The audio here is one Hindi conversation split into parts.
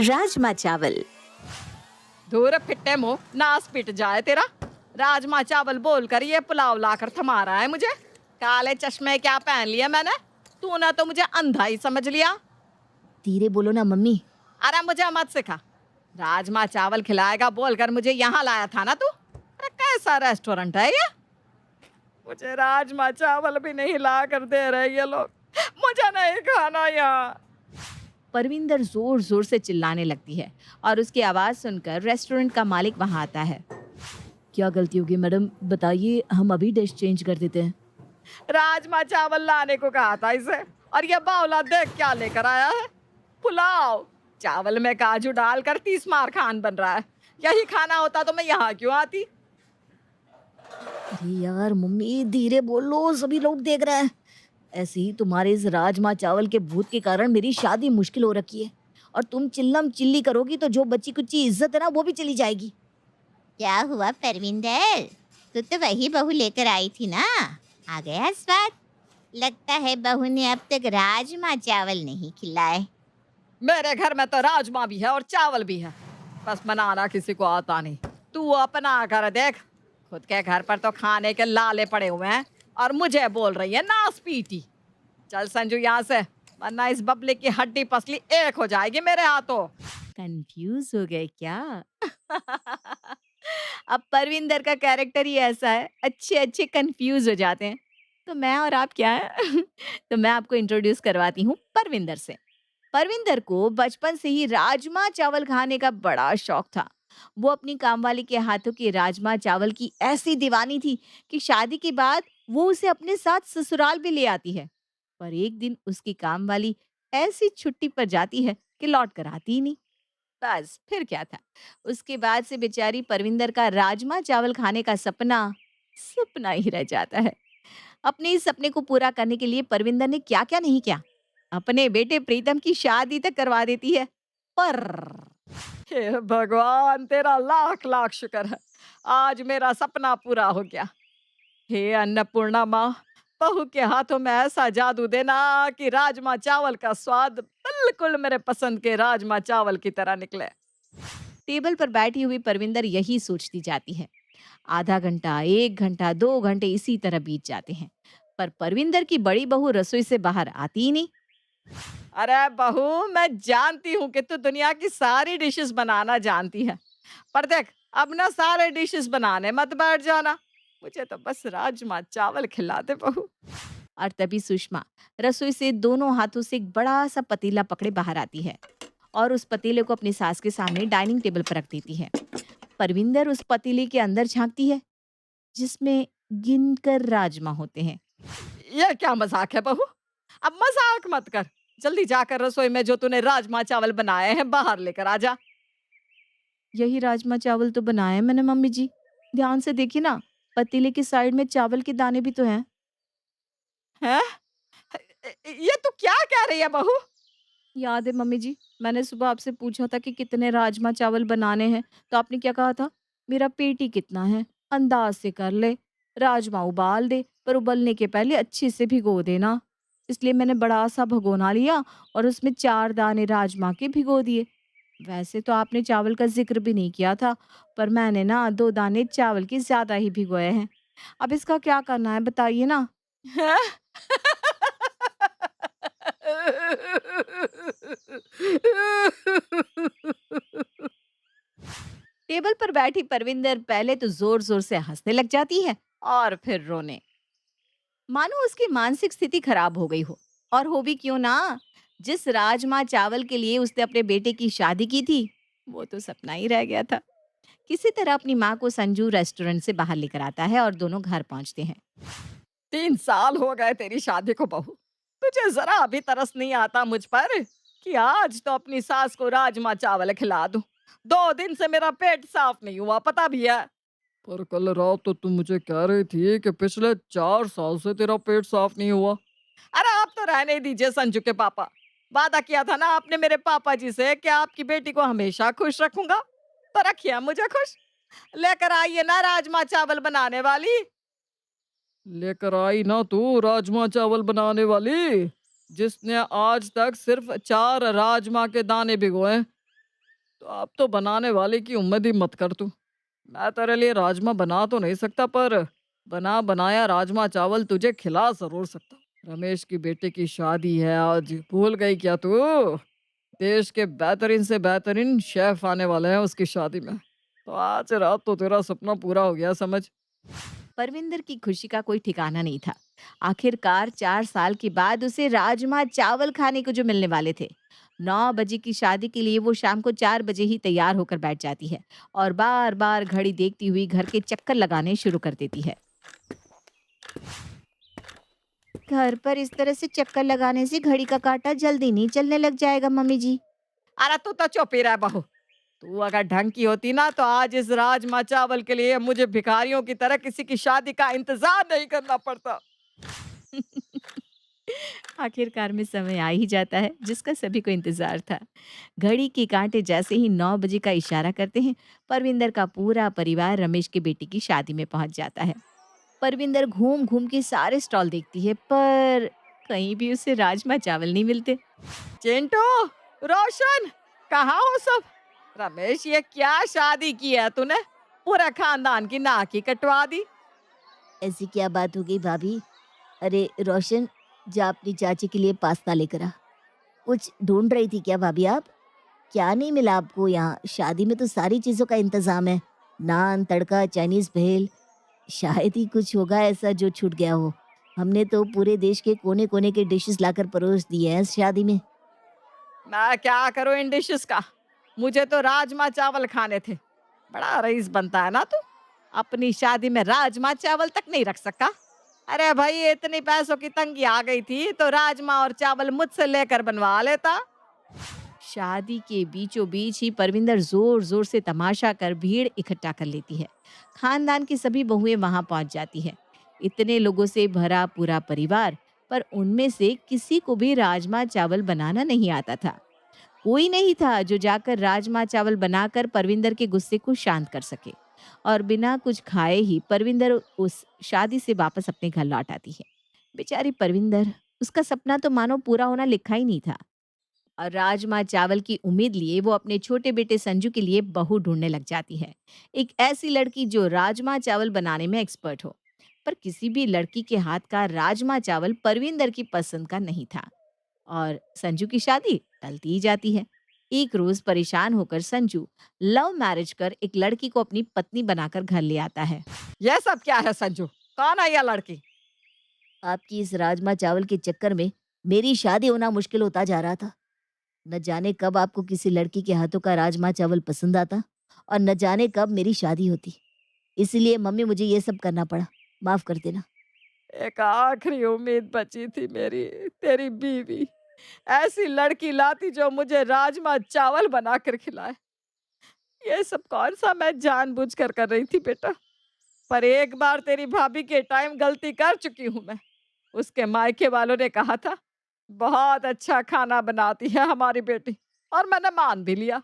राजमा चावल। धूर फिट्टे मुंह, नास पिट जाए तेरा। राजमा चावल बोलकर ये पुलाव लाकर थमा रहा है मुझे। काले चश्मे क्या पहन लिया मैंने? तूने तो मुझे अंधा ही समझ लिया। धीरे बोलो ना मम्मी। अरे मुझे मत सिखा। राजमा चावल खिलाएगा बोलकर मुझे यहाँ लाया था ना तू। अरे कैसा रेस्टोरेंट है ये? मुझे राजमा चावल भी नहीं ला कर दे रहे ये लोग। मुझे नहीं खाना यहाँ। परविंदर जोर जोर से चिल्लाने लगती है और उसकी आवाज सुनकर रेस्टोरेंट का मालिक वहां आता है। क्या गलती होगी मैडम, बताइए, हम अभी डिश चेंज कर देते हैं। राजमा चावल लाने को कहा था इसे, और ये बावला देख क्या लेकर आया है। पुलाव। चावल में काजू डालकर 30 मार खान बन रहा है। यही खाना होता तो मैं यहाँ क्यों आती? अरे यार मम्मी, धीरे बोलो, सभी लोग देख रहे हैं। ऐसे ही तुम्हारे इस राजमा चावल के भूत के कारण मेरी शादी मुश्किल हो रखी है, और तुम चिल्लम चिल्ली करोगी तो जो बची कुची इज्जत है ना वो भी चली जाएगी। क्या हुआ परविंदर? तू तो वही बहू लेकर आई थी ना, आ गया स्वाद। लगता है बहू ने अब तक राजमा चावल नहीं खिलाए। मेरे घर में तो राजमा भी है और चावल भी है, बस बनाना किसी को आता नहीं। तू अपना कर देख। खुद के घर पर तो खाने के लाले पड़े हुए हैं और मुझे बोल रही है नास पीटी। चल संजू यहाँ से, वरना इस बबले की हड्डी पसली एक हो जाएगी मेरे हाथों। कंफ्यूज हो गए क्या? अब परविंदर का कैरेक्टर ही ऐसा है, अच्छे अच्छे कंफ्यूज हो जाते हैं। तो मैं और आप क्या है? तो मैं आपको इंट्रोड्यूस करवाती हूँ परविंदर से। परविंदर को बचपन से ही राजमा चावल खाने का बड़ा शौक था। वो अपनी कामवाली के हाथों के राजमा चावल की ऐसी दीवानी थी कि शादी के बाद वो उसे अपने साथ ससुराल भी ले आती है। पर एक दिन उसकी कामवाली ऐसी छुट्टी पर जाती है कि लौट कर आती ही नहीं। बस फिर क्या था, उसके बाद से बेचारी परविंदर का राजमा चावल खाने का सपना सपना ही रह जाता है। अपने इस सपने को पूरा करने के लिए परविंदर ने क्या क्या नहीं किया। अपने बेटे प्रीतम की शादी तक करवा देती है, पर हे भगवान, तेरा लाख लाख शुक्र है, आज मेरा सपना पूरा हो गया। हे अन्नपूर्णा माँ, बहू के हाथों में ऐसा जादू देना कि राजमा चावल का स्वाद बिल्कुल मेरे पसंद के राजमा चावल की तरह निकले। टेबल पर बैठी हुई परविंदर यही सोचती जाती है। आधा घंटा, 1 घंटा, 2 घंटे इसी तरह बीत जाते हैं, पर परविंदर की बड़ी बहू रसोई से बाहर आती ही नहीं। अरे बहू, मैं जानती हूँ कि तू दुनिया की सारी डिशेस बनाना जानती है, पर देख, अब ना सारे डिशेस बनाने मत बैठ जाना। मुझे तो बस राजमा चावल खिला दे बहू। और तभी सुषमा रसोई से दोनों हाथों से एक बड़ा सा पतीला पकड़े बाहर आती है और उस पतीले को अपनी सास के सामने डाइनिंग टेबल पर रख देती है। परविंदर उस पतीले के अंदर झांकती है, जिसमें गिनकर राजमा होते हैं। ये क्या मजाक है बहू? अब मजाक मत कर। जल्दी जाकर रसोई में जो तूने राजमा चावल बनाए हैं बाहर लेकर आ जा। यही राजमा चावल तो बनाए हैं मैंने मम्मी जी। ध्यान से देखिए ना, पतीले के साइड में चावल के दाने भी तो हैं। हैं? ये तू क्या कह रही है बहू? याद है मम्मी जी, मैंने सुबह आपसे पूछा था कि कितने राजमा चावल बनाने हैं, तो आपने क्या कहा था? मेरा पेट ही कितना है, अंदाज से कर ले। राजमा उबाल दे, पर उबलने के पहले अच्छे से भिगो देना। इसलिए मैंने बड़ा सा भगोना लिया और उसमें 4 दाने राजमा के भिगो दिए। वैसे तो आपने चावल का जिक्र भी नहीं किया था, पर मैंने ना 2 दाने चावल के ज्यादा ही भिगोए हैं। अब इसका क्या करना है बताइए ना? हैं? टेबल पर बैठी परविंदर पहले तो जोर जोर से हंसने लग जाती है और फिर रोने, मानो उसकी मानसिक स्थिति खराब हो गई हो। और हो भी क्यों ना, जिस राजमा चावल के लिए उसने अपने बेटे की शादी की थी वो तो सपना ही रह गया था। किसी तरह अपनी माँ को संजू रेस्टोरेंट से बाहर लेकर आता है और दोनों घर पहुंचते हैं। 3 साल हो गए तेरी शादी को बहू। तुझे जरा भी तरस नहीं आता मुझ पर कि आज तो अपनी सास को राजमा चावल खिला दूं। 2 दिन से मेरा पेट साफ नहीं हुआ, पता भी है। पर कल रात तो तुम मुझे कह रही थी कि पिछले 4 साल से तेरा पेट साफ नहीं हुआ। अरे आप तो रहने ही दीजिए संजू के पापा। वादा किया था ना आपने मेरे पापा जी से कि आपकी बेटी को हमेशा खुश रखूंगा, तो रखिए मुझे खुश। लेकर आइए ना राजमा चावल बनाने वाली। लेकर आई ना तू राजमा चावल बनाने वाली, जिसने आज तक सिर्फ 4 राजमा के दाने भिगोए। तो अब तो बनाने वाले की उम्मीद ही मत कर तू। मैं तेरे लिए राजमा बना तो नहीं सकता, पर बना बनाया राजमा चावल तुझे खिला जरूर सकता हूँ। रमेश की बेटे की शादी है आज, भूल गई क्या तू? देश के बेहतरीन से बेहतरीन शेफ आने वाले हैं उसकी शादी में। तो आज रात तो तेरा सपना पूरा हो गया समझ। परविंदर की खुशी का कोई ठिकाना नहीं था। आखिरकार 4 साल के बाद उसे राजमा चावल खाने को जो मिलने वाले थे। 9 बजे की शादी के लिए वो शाम को 4 बजे ही तैयार होकर बैठ जाती है और बार बार घड़ी देखती हुई घर के चक्कर लगाने शुरू कर देती है। घर पर इस तरह से चक्कर लगाने से घड़ी का काटा जल्दी नहीं चलने लग जाएगा मम्मी जी। अरे तू तो चुप ही रह बहू। तू अगर ढंग की होती ना तो आज इस राजमा चावल के लिए मुझे भिखारियों की तरह किसी की शादी का इंतजार नहीं करना पड़ता। आखिरकार में समय आ ही जाता है जिसका सभी को इंतजार था। घड़ी के कांटे जैसे ही 9 बजे का इशारा करते हैं, परविंदर का पूरा परिवार रमेश के बेटे की शादी में पहुंच जाता है। परविंदर घूम घूम के सारे स्टॉल देखती है, पर कहीं भी उसे राजमा चावल नहीं मिलते। चिंटू, रोशन, कहाँ हो सब? रमेश, ये क्या शादी की है तूने? पूरा खानदान की नाक ही कटवा दी। ऐसी क्या बात हो गई भाभी? अरे रोशन, जा अपनी चाची के लिए पास्ता लेकर आ। कुछ ढूंढ रही थी क्या भाभी आप? क्या नहीं मिला आपको यहाँ? शादी में तो सारी चीज़ों का इंतजाम है। नान, तड़का, चाइनीज भेल। शायद ही कुछ होगा ऐसा जो छूट गया हो। हमने तो पूरे देश के कोने कोने के डिशेस लाकर परोस दिए हैं इस शादी में। मैं क्या करूं इन डिशेस का? मुझे तो राजमा चावल खाने थे। बड़ा रईस बनता है ना तू। अपनी शादी में राजमा चावल तक नहीं रख सका। अरे भाई, इतनी पैसों की तंगी आ गई थी तो राजमा और चावल मुझसे लेकर बनवा लेता। शादी के बीचों बीच ही परविंदर जोर जोर से तमाशा कर भीड़ इकट्ठा कर लेती है। खानदान की सभी बहुएं वहां पहुंच जाती है। इतने लोगों से भरा पूरा परिवार, पर उनमें से किसी को भी राजमा चावल बनाना नहीं आता था। कोई नहीं था जो जाकर राजमा चावल बनाकर परविंदर के गुस्से को शांत कर सके। और बिना कुछ खाए ही परविंदर उस शादी से वापस अपने घर लौट आती है। बेचारी परविंदर, उसका सपना तो मानो पूरा होना लिखा ही नहीं था। और राजमा चावल की उम्मीद लिए वो अपने छोटे बेटे संजू के लिए बहू ढूंढने लग जाती है। एक ऐसी लड़की जो राजमा चावल बनाने में एक्सपर्ट हो। पर किसी भी लड़की के हाथ का राजमा चावल परविंदर की पसंद का नहीं था और संजू की शादी टलती ही जाती है। एक रोज परेशान होकर संजू लव मैरिज कर एक लड़की को अपनी पत्नी बनाकर घर ले आता है। यह सब क्या है संजू? कौन है यह लड़की? आपकी इस राजमा चावल के चक्कर में मेरी शादी होना मुश्किल होता जा रहा था। न जाने कब आपको किसी लड़की के हाथों का राजमा चावल पसंद आता और न जाने कब मेरी शादी होती। इसलिए मम्मी मुझे ये सब करना पड़ा। माफ कर देना। एक आखिरी उम्मीद बची थी मेरी, तेरी बीवी। ऐसी लड़की लाती जो मुझे राजमा चावल बनाकर खिलाए। ये सब कौन सा मैं जानबूझकर कर रही थी बेटा? पर एक बार तेरी भाभी के टाइम गलती कर चुकी हूं मैं। उसके मायके वालों ने कहा था बहुत अच्छा खाना बनाती है हमारी बेटी, और मैंने मान भी लिया।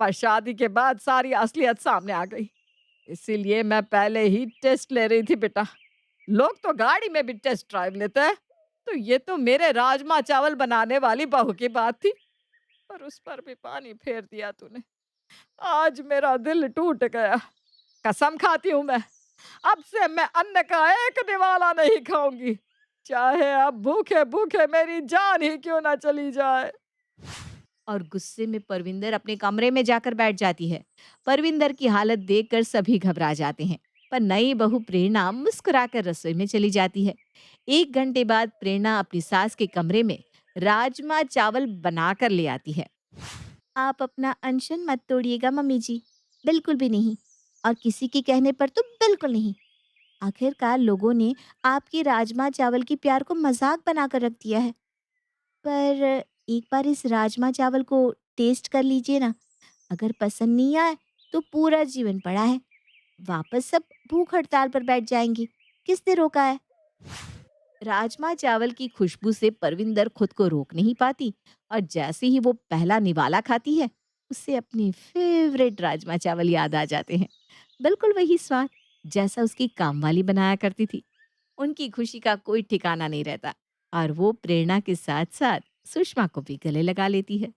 पर शादी के बाद सारी असलियत सामने आ गई। इसीलिए मैं पहले ही टेस्ट ले रही थी बेटा। लोग तो गाड़ी में भी टेस्ट ड्राइव लेते हैं, तो ये तो मेरे राजमा चावल बनाने वाली बहू की बात थी। पर उस पर भी पानी फेर दिया तूने। आज मेरा दिल टूट गया। कसम खाती हूँ मैं, अब से मैं अन्न का एक निवाला नहीं खाऊंगी, चाहे अब भूखे भूखे मेरी जान ही क्यों ना चली जाए। और गुस्से में परविंदर अपने कमरे में जाकर बैठ जाती है। परविंदर की हालत देखकर सभी घबरा जाते हैं, पर नई बहू प्रेरणा मुस्कुराकर रसोई में चली जाती है। 1 घंटे बाद प्रेरणा अपनी सास के कमरे में राजमा चावल बनाकर ले आती है। आप अपना अनशन मत तोड़िएगा मम्मी जी, बिल्कुल भी नहीं। और किसी के कहने पर तो बिल्कुल नहीं। आखिरकार लोगों ने आपके राजमा चावल की प्यार को मजाक बनाकर रख दिया है। पर एक बार इस राजमा चावल को टेस्ट कर लीजिए ना। अगर पसंद नहीं आए तो पूरा जीवन पड़ा है, वापस सब भूख हड़ताल पर बैठ जाएंगी। किसने रोका है? राजमा चावल की खुशबू से परविंदर खुद को रोक नहीं पाती और जैसे ही वो पहला निवाला खाती है, उससे अपने फेवरेट राजमा चावल याद आ जाते हैं। बिल्कुल वही स्वाद जैसा उसकी कामवाली बनाया करती थी। उनकी खुशी का कोई ठिकाना नहीं रहता और वो प्रेरणा के साथ साथ सुषमा को भी गले लगा लेती है।